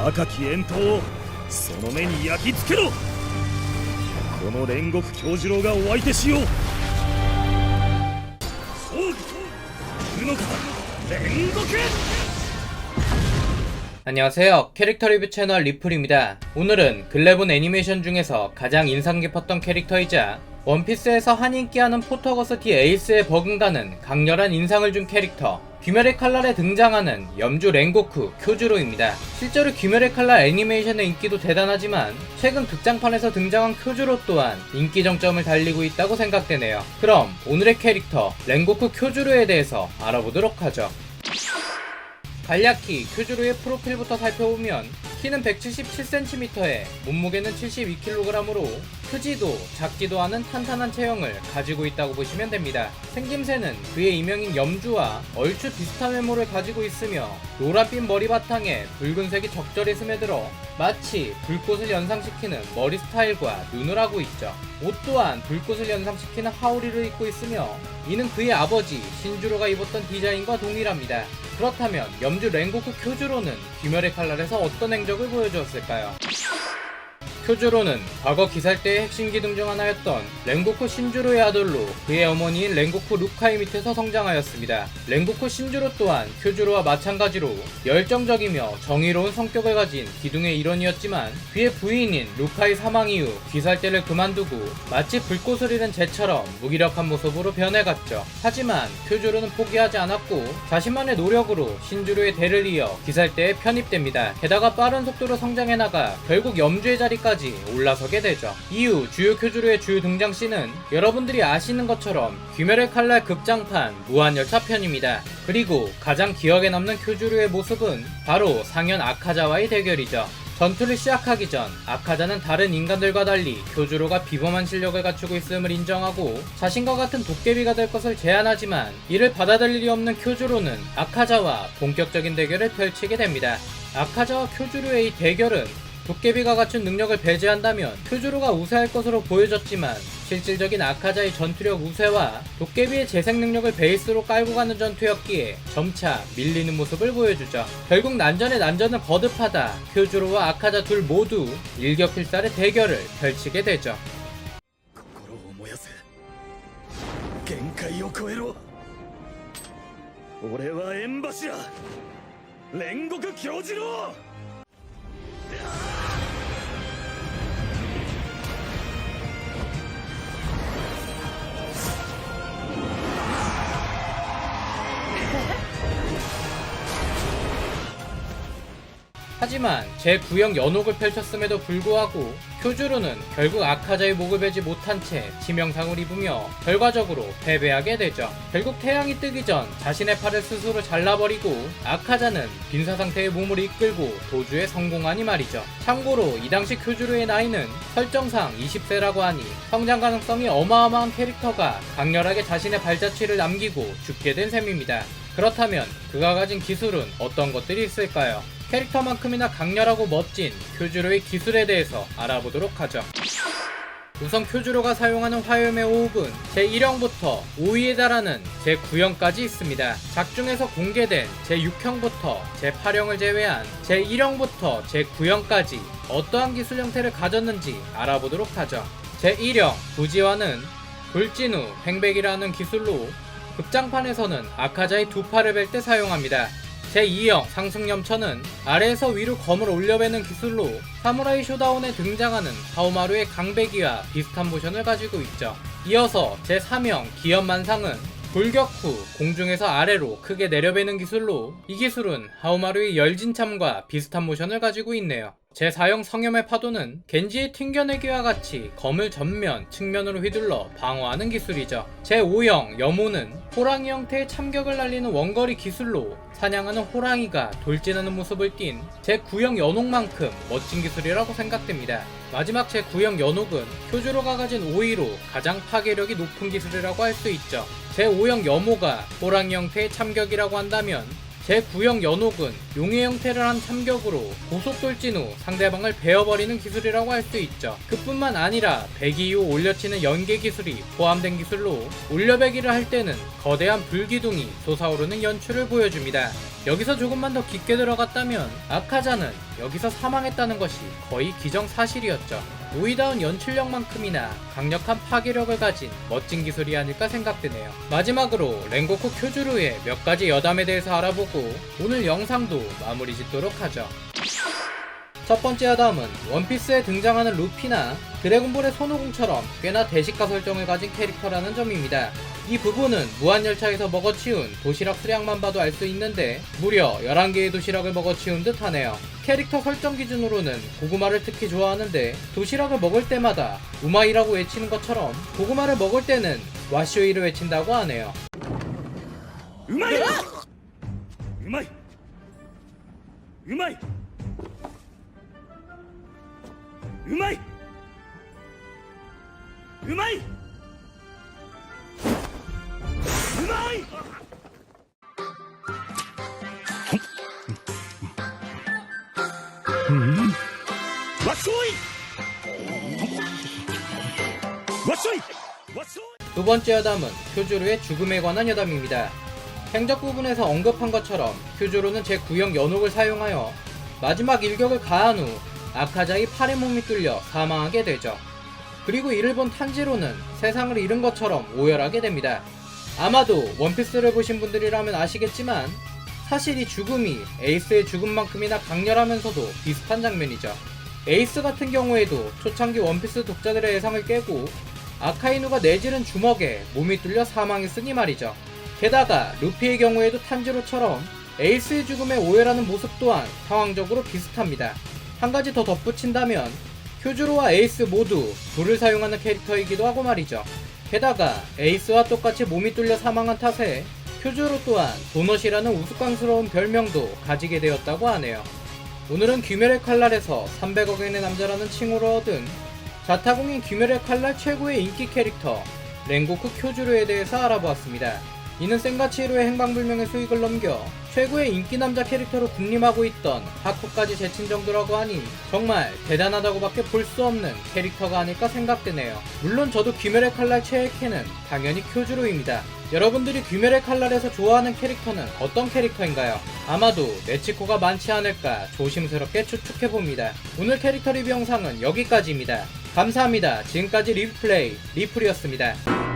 赤き炎刀をその目に焼き付けろ。この煉獄杏寿郎がお相手しよう。そう来るのか煉獄。 안녕하세요. 캐릭터 리뷰 채널 리플입니다. 오늘은 근래 본 애니메이션 중에서 가장 인상 깊었던 캐릭터이자 원피스에서 한인기하는 포터거스 디 에이스에 버금가는 강렬한 인상을 준 캐릭터 귀멸의 칼날에 등장하는 염주 랭고쿠 쿄주로입니다. 실제로 귀멸의 칼날 애니메이션의 인기도 대단하지만 최근 극장판에서 등장한 쿄주로 또한 인기 정점을 달리고 있다고 생각되네요. 그럼 오늘의 캐릭터 랭고쿠 쿄주로에 대해서 알아보도록 하죠. 간략히 쿄주로의 프로필부터 살펴보면 키는 177cm에 몸무게는 72kg으로 크지도 작지도 않은 탄탄한 체형을 가지고 있다고 보시면 됩니다. 생김새는 그의 이명인 염주와 얼추 비슷한 외모를 가지고 있으며 노란빛 머리바탕에 붉은색이 적절히 스며들어 마치 불꽃을 연상시키는 머리 스타일과 눈을 하고 있죠. 옷 또한 불꽃을 연상시키는 하오리를 입고 있으며 이는 그의 아버지 신주로가 입었던 디자인과 동일합니다. 그렇다면 염주 랭고쿠 쿄주로는 귀멸의 칼날에서 어떤 행적을 보여주었을까요? 쿄주로는 과거 기살대의 핵심 기둥 중 하나였던 랭고쿠 신주로의 아들로 그의 어머니인 랭고쿠 루카이 밑에서 성장하였습니다. 랭고쿠 신주로 또한 쿄주로와 마찬가지로 열정적이며 정의로운 성격을 가진 기둥의 일원이었지만 그의 부인인 루카이 사망 이후 기살대를 그만두고 마치 불꽃을 잃은 재처럼 무기력한 모습으로 변해갔죠. 하지만 쿄주로는 포기하지 않았고 자신만의 노력으로 신주로의 대를 이어 기살대에 편입됩니다. 게다가 빠른 속도로 성장해나가 결국 염주의 자리까지 올라서게 되죠. 이후 주요 쿄주로의 주요 등장씬은 여러분들이 아시는 것처럼 귀멸의 칼날 극장판 무한열차 편입니다. 그리고 가장 기억에 남는 쿄주로의 모습은 바로 상현 아카자와의 대결이죠. 전투를 시작하기 전 아카자는 다른 인간들과 달리 쿄주로가 비범한 실력을 갖추고 있음을 인정하고 자신과 같은 도깨비가 될 것을 제안하지만 이를 받아들일 리 없는 쿄주로는 아카자와 본격적인 대결을 펼치게 됩니다. 아카자와 쿄주로의 이 대결은 도깨비가 갖춘 능력을 배제한다면 쿄주로가 우세할 것으로 보여졌지만 실질적인 아카자의 전투력 우세와 도깨비의 재생 능력을 베이스로 깔고 가는 전투였기에 점차 밀리는 모습을 보여주죠. 결국 난전의 난전을 거듭하다 쿄주로와 아카자 둘 모두 일격필살의 대결을 펼치게 되죠. 限界を超えろ。俺は縁柱煉獄杏寿郎。 하지만 제9형 연옥을 펼쳤음에도 불구하고 쿄주로는 결국 아카자의 목을 베지 못한 채 치명상을 입으며 결과적으로 패배하게 되죠. 결국 태양이 뜨기 전 자신의 팔을 스스로 잘라버리고 아카자는 빈사 상태의 몸을 이끌고 도주에 성공하니 말이죠. 참고로 이 당시 쿄주로의 나이는 설정상 20세라고 하니 성장 가능성이 어마어마한 캐릭터가 강렬하게 자신의 발자취를 남기고 죽게 된 셈입니다. 그렇다면 그가 가진 기술은 어떤 것들이 있을까요? 캐릭터만큼이나 강렬하고 멋진 쿄주로의 기술에 대해서 알아보도록 하죠. 우선 쿄주로가 사용하는 화염의 호흡은 제1형부터 5위에 달하는 제9형까지 있습니다. 작중에서 공개된 제6형부터 제8형을 제외한 제1형부터 제9형까지 어떠한 기술 형태를 가졌는지 알아보도록 하죠. 제1형 부지화는 불진후 횡백이라는 기술로 극장판에서는 아카자의 두 팔을 벨 때 사용합니다. 제2형 상승염천은 아래에서 위로 검을 올려배는 기술로 사무라이 쇼다운에 등장하는 하오마루의 강배기와 비슷한 모션을 가지고 있죠. 이어서 제3형 기연만상은 돌격 후 공중에서 아래로 크게 내려배는 기술로 이 기술은 하오마루의 열진참과 비슷한 모션을 가지고 있네요. 제4형 성염의 파도는 겐지의 튕겨내기와 같이 검을 전면, 측면으로 휘둘러 방어하는 기술이죠. 제5형 염호는 호랑이 형태의 참격을 날리는 원거리 기술로 사냥하는 호랑이가 돌진하는 모습을 띈 제9형 연옥만큼 멋진 기술이라고 생각됩니다. 마지막 제9형 연옥은 쿄주로가 가진 5위로 가장 파괴력이 높은 기술이라고 할 수 있죠. 제5형 염호가 호랑이 형태의 참격이라고 한다면 제9형 연옥은 용의 형태를 한 참격으로 고속 돌진 후 상대방을 베어버리는 기술이라고 할 수 있죠. 그뿐만 아니라 배기 이후 올려치는 연계 기술이 포함된 기술로 올려배기를 할 때는 거대한 불기둥이 솟아오르는 연출을 보여줍니다. 여기서 조금만 더 깊게 들어갔다면 아카자는 여기서 사망했다는 것이 거의 기정사실이었죠. 오이다운 연출력만큼이나 강력한 파괴력을 가진 멋진 기술이 아닐까 생각되네요. 마지막으로 렌고쿠 쿄주루의 몇 가지 여담에 대해서 알아보고 오늘 영상도 마무리 짓도록 하죠. 첫 번째 여담은 원피스에 등장하는 루피나 드래곤볼의 손오공처럼 꽤나 대식가 설정을 가진 캐릭터라는 점입니다. 이 부분은 무한열차에서 먹어치운 도시락 수량만 봐도 알 수 있는데 무려 11개의 도시락을 먹어치운 듯 하네요. 캐릭터 설정 기준으로는 고구마를 특히 좋아하는데 도시락을 먹을 때마다 우마이라고 외치는 것처럼 고구마를 먹을 때는 와쇼이를 외친다고 하네요. 우마이! 우마이! 우마이! 우마이! 우마이! 우마이! 와쇼이! 와쇼이! 와쇼이! 두 번째 여담은 쿄주루의 죽음에 관한 여담입니다. 행적 부분에서 언급한 것처럼 쿄주루는 제9형 연옥을 사용하여 마지막 일격을 가한 후 아카자의 팔에 몸이 뚫려 사망하게 되죠. 그리고 이를 본 탄지로는 세상을 잃은 것처럼 오열하게 됩니다. 아마도 원피스를 보신 분들이라면 아시겠지만 사실 이 죽음이 에이스의 죽음만큼이나 강렬하면서도 비슷한 장면이죠. 에이스 같은 경우에도 초창기 원피스 독자들의 예상을 깨고 아카이누가 내지른 주먹에 몸이 뚫려 사망했으니 말이죠. 게다가 루피의 경우에도 탄지로처럼 에이스의 죽음에 오열하는 모습 또한 상황적으로 비슷합니다. 한 가지 더 덧붙인다면 쿄주루와 에이스 모두 불을 사용하는 캐릭터이기도 하고 말이죠. 게다가 에이스와 똑같이 몸이 뚫려 사망한 탓에 쿄주루 또한 도넛이라는 우스꽝스러운 별명도 가지게 되었다고 하네요. 오늘은 귀멸의 칼날에서 300억엔의 남자라는 칭호를 얻은 자타공인 귀멸의 칼날 최고의 인기 캐릭터 렌고쿠 쿄주루에 대해서 알아보았습니다. 이는 센가치히로의 행방불명의 수익을 넘겨 최고의 인기 남자 캐릭터로 군림하고 있던 하쿠까지 제친 정도라고 하니 정말 대단하다고밖에 볼 수 없는 캐릭터가 아닐까 생각되네요. 물론 저도 귀멸의 칼날 최애 캔은 당연히 쿄주루입니다. 여러분들이 귀멸의 칼날에서 좋아하는 캐릭터는 어떤 캐릭터인가요? 아마도 네치코가 많지 않을까 조심스럽게 추측해봅니다. 오늘 캐릭터 리뷰 영상은 여기까지입니다. 감사합니다. 지금까지 리플레이 리플이었습니다.